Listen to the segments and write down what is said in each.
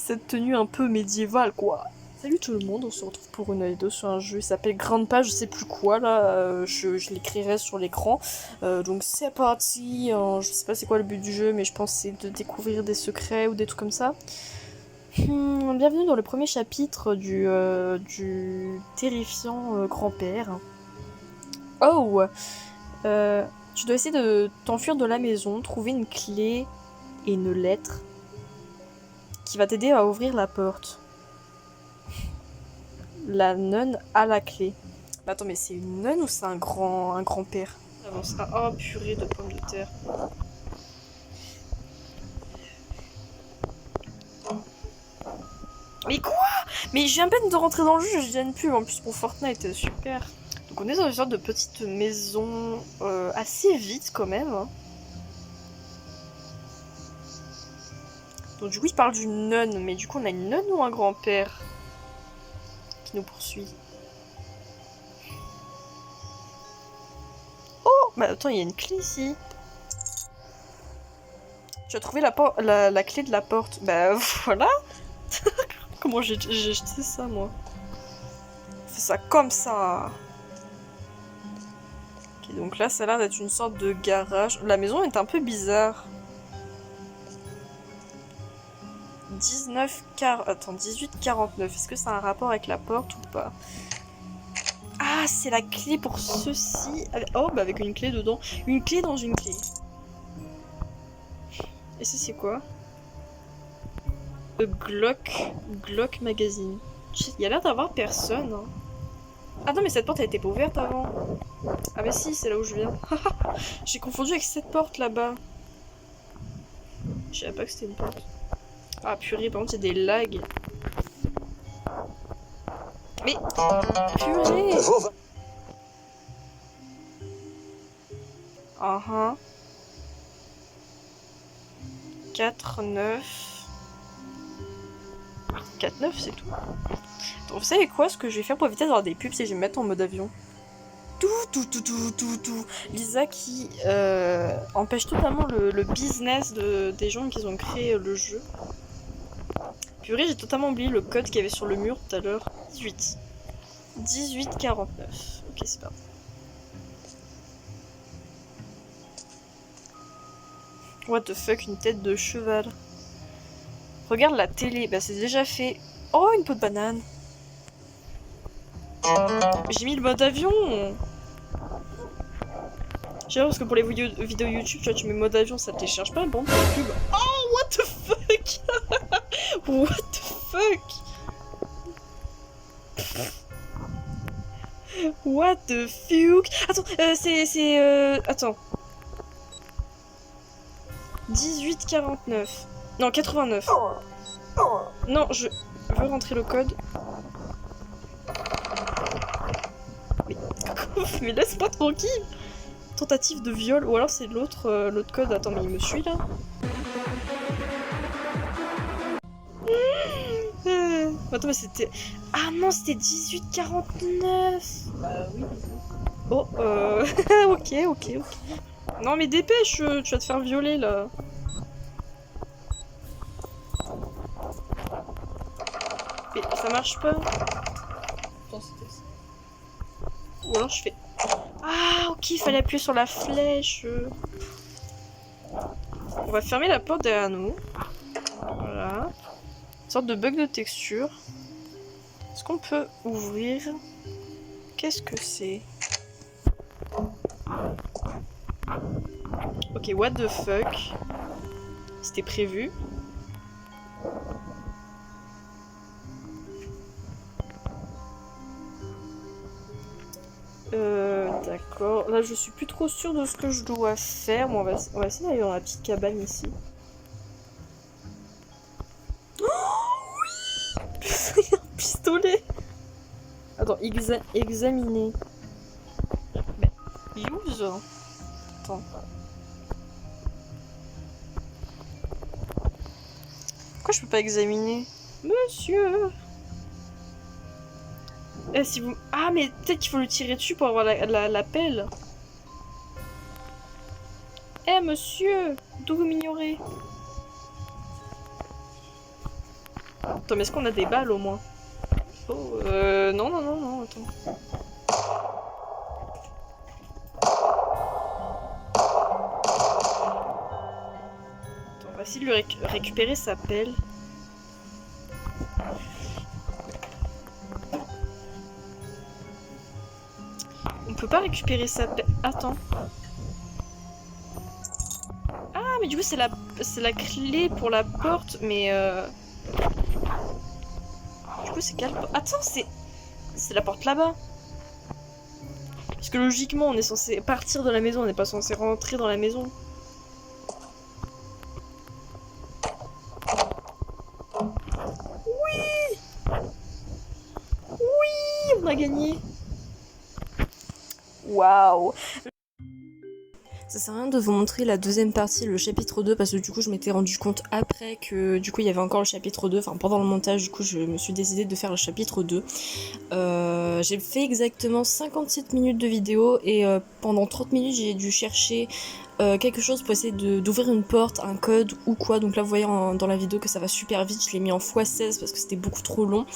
cette tenue un peu médiévale, quoi. Salut tout le monde, on se retrouve pour une vidéo sur un jeu, il s'appelle Grandpa, je sais plus quoi là, je l'écrirai sur l'écran. Donc c'est parti, je sais pas c'est quoi le but du jeu, mais je pense que c'est de découvrir des secrets ou des trucs comme ça. Bienvenue dans le premier chapitre du terrifiant grand-père. Oh tu dois essayer de t'enfuir de la maison, trouver une clé et une lettre qui va t'aider à ouvrir la porte. La nonne a la clé. Mais attends, mais c'est une nonne ou c'est un grand-père? Avancera. Oh, purée de pommes de terre. Mais quoi? Mais je viens à peine de rentrer dans le jeu, je viens plus. En plus, pour Fortnite, super. Donc on est dans une sorte de petite maison assez vite quand même. Donc du coup, il parle d'une nonne, mais du coup, on a une nonne ou un grand-père qui nous poursuit? Oh, bah attends, il y a une clé ici. Tu as trouvé la clé de la porte. Bah voilà. Comment j'ai jeté ça, moi? Fais ça comme ça. Ok, donc là, ça a l'air d'être une sorte de garage. La maison est un peu bizarre. 1849. Est-ce que ça a un rapport avec la porte ou pas? Ah, c'est la clé pour ceci. Oh, bah avec une clé dedans. Une clé dans une clé. Et ça, c'est quoi? Glock Magazine. Il y a l'air d'avoir personne. Hein. Ah non, mais cette porte, elle était pas ouverte avant. Ah bah si, c'est là où je viens. J'ai confondu avec cette porte là-bas. Je savais pas que c'était une porte. Ah purée, par contre, il y a des lags. Mais... Purée! Ah ah. 4-9. 4-9, c'est tout. Donc, vous savez quoi? Ce que je vais faire pour éviter d'avoir des pubs, c'est que je vais me mettre en mode avion. Tout. Lisa qui empêche totalement le business des gens qui ont créé le jeu. Purée, j'ai totalement oublié le code qu'il y avait sur le mur tout à l'heure. 1849. Ok, c'est parti. What the fuck, une tête de cheval. Regarde la télé, bah c'est déjà fait. Oh, une peau de banane. J'ai mis le mode avion. J'avoue, parce que pour les vidéos YouTube, tu mets mode avion, ça te télécharge pas, bon, pub. Oh, what the fuck. What the fuck. What the fuck. Attends, Attends. 1849. Non, 89. Non, je veux rentrer le code. Mais laisse-moi tranquille. Tentative de viol, ou alors c'est l'autre code. Attends, mais il me suit là. Attends, mais c'était... Ah non, c'était 1849. Bah oui. Oh, ok. Non mais dépêche, tu vas te faire violer là. Mais ça marche pas. Attends, c'était ça. Ou alors je fais... Ah ok, il fallait appuyer sur la flèche. On va fermer la porte derrière nous. Voilà. Une sorte de bug de texture. Est-ce qu'on peut ouvrir? Qu'est-ce que c'est? Ok, what the fuck? C'était prévu. D'accord. Là, je suis plus trop sûre de ce que je dois faire. Bon, on va essayer d'aller dans la petite cabane ici. Oh oui. Il y a un pistolet. Attends, examiner. Mais use. Attends. Pourquoi je peux pas examiner? Monsieur. Si vous... Ah, mais peut-être qu'il faut le tirer dessus pour avoir la pelle. Monsieur, d'où vous m'ignorez? Attends, mais est-ce qu'on a des balles au moins? Oh, non, non, non, non, attends. Attends, on va essayer de lui récupérer sa pelle. On peut pas récupérer sa pelle. Attends. Ah, mais du coup, c'est la clé pour la porte, mais du coup, c'est quelle porte? Attends, c'est la porte là-bas. Parce que logiquement, on est censé partir de la maison, on n'est pas censé rentrer dans la maison. Oui! Oui! On a gagné! Waouh! Ça sert à rien de vous montrer la deuxième partie, le chapitre 2, parce que du coup je m'étais rendu compte après que du coup il y avait encore le chapitre 2, enfin pendant le montage du coup je me suis décidée de faire le chapitre 2. J'ai fait exactement 57 minutes de vidéo et pendant 30 minutes j'ai dû chercher quelque chose pour essayer d'ouvrir une porte, un code ou quoi. Donc là vous voyez dans la vidéo que ça va super vite, je l'ai mis en x16 parce que c'était beaucoup trop long.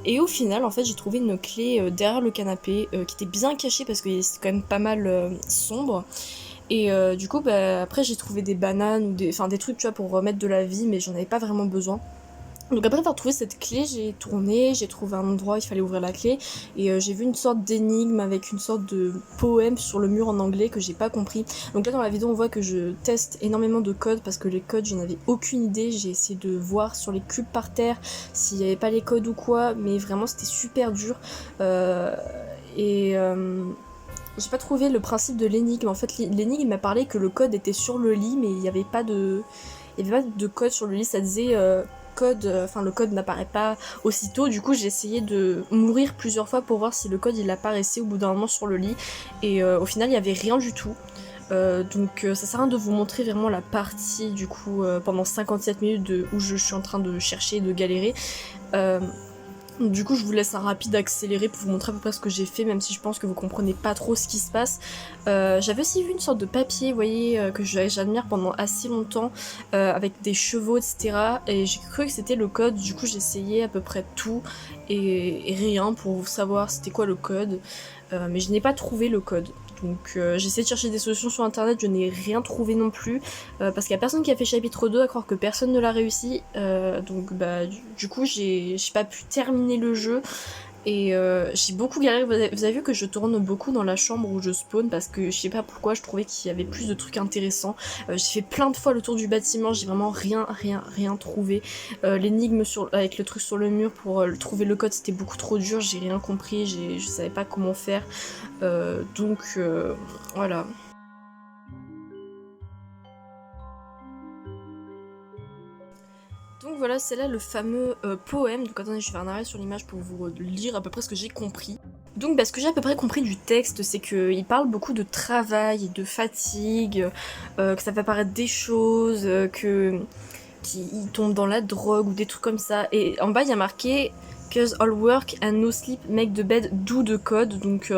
Et au final, en fait, j'ai trouvé une clé derrière le canapé qui était bien cachée parce que c'est quand même pas mal sombre. Et du coup, bah, après, j'ai trouvé des bananes ou des trucs, tu vois, pour remettre de la vie, mais j'en avais pas vraiment besoin. Donc après avoir trouvé cette clé, j'ai tourné, j'ai trouvé un endroit où il fallait ouvrir la clé et j'ai vu une sorte d'énigme avec une sorte de poème sur le mur en anglais que j'ai pas compris. Donc là dans la vidéo on voit que je teste énormément de codes parce que les codes je n'avais aucune idée, j'ai essayé de voir sur les cubes par terre s'il n'y avait pas les codes ou quoi, mais vraiment c'était super dur et j'ai pas trouvé le principe de l'énigme. En fait l'énigme m'a parlé que le code était sur le lit mais il n'y avait pas de code sur le lit, ça disait le code n'apparaît pas aussitôt. Du coup j'ai essayé de mourir plusieurs fois pour voir si le code il apparaissait au bout d'un moment sur le lit et au final il y avait rien du tout. Donc ça sert à rien de vous montrer vraiment la partie du coup pendant 57 minutes où je suis en train de chercher et de galérer. Du coup je vous laisse un rapide accéléré pour vous montrer à peu près ce que j'ai fait, même si je pense que vous comprenez pas trop ce qui se passe. J'avais aussi vu une sorte de papier, vous voyez, que j'admire pendant assez longtemps, avec des chevaux, etc. Et j'ai cru que c'était le code, du coup j'ai essayé à peu près tout et rien pour savoir c'était quoi le code. Mais je n'ai pas trouvé le code. Donc j'ai essayé de chercher des solutions sur internet, je n'ai rien trouvé non plus, parce qu'il y a personne qui a fait chapitre 2, à croire que personne ne l'a réussi, donc bah du coup j'ai pas pu terminer le jeu, et j'ai beaucoup galéré. Vous avez vu que je tourne beaucoup dans la chambre où je spawn parce que je sais pas pourquoi je trouvais qu'il y avait plus de trucs intéressants. J'ai fait plein de fois le tour du bâtiment, j'ai vraiment rien trouvé. L'énigme avec le truc sur le mur pour trouver le code c'était beaucoup trop dur, j'ai rien compris, je savais pas comment faire. Donc voilà. Donc voilà, c'est là le fameux poème. Donc attendez, je vais faire un arrêt sur l'image pour vous lire à peu près ce que j'ai compris. Donc bah, ce que j'ai à peu près compris du texte, c'est qu'il parle beaucoup de travail, de fatigue, que ça fait apparaître des choses, qu'il tombe dans la drogue ou des trucs comme ça. Et en bas il y a marqué "Cause all work and no sleep make the bed do the code". Donc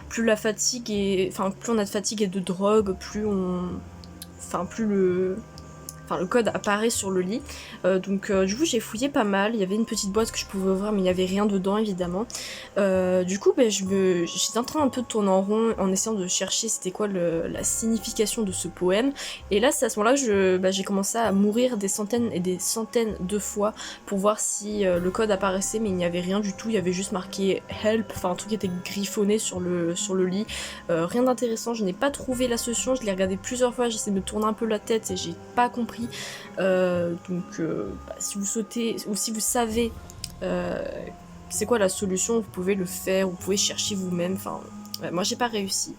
plus la fatigue plus on a de fatigue et de drogue, plus le code apparaît sur le lit. Du coup j'ai fouillé pas mal, il y avait une petite boîte que je pouvais ouvrir mais il n'y avait rien dedans évidemment. Du coup j'étais en train un peu de tourner en rond en essayant de chercher c'était quoi la signification de ce poème, et là c'est à ce moment là que j'ai commencé à mourir des centaines et des centaines de fois pour voir si le code apparaissait, mais il n'y avait rien du tout, il y avait juste marqué help, enfin un truc qui était griffonné sur le lit. Rien d'intéressant, je n'ai pas trouvé la solution, je l'ai regardé plusieurs fois, j'essaie de me tourner un peu la tête et j'ai pas compris. Si vous sautez ou si vous savez c'est quoi la solution, vous pouvez le faire, vous pouvez chercher vous-même. Enfin, moi j'ai pas réussi.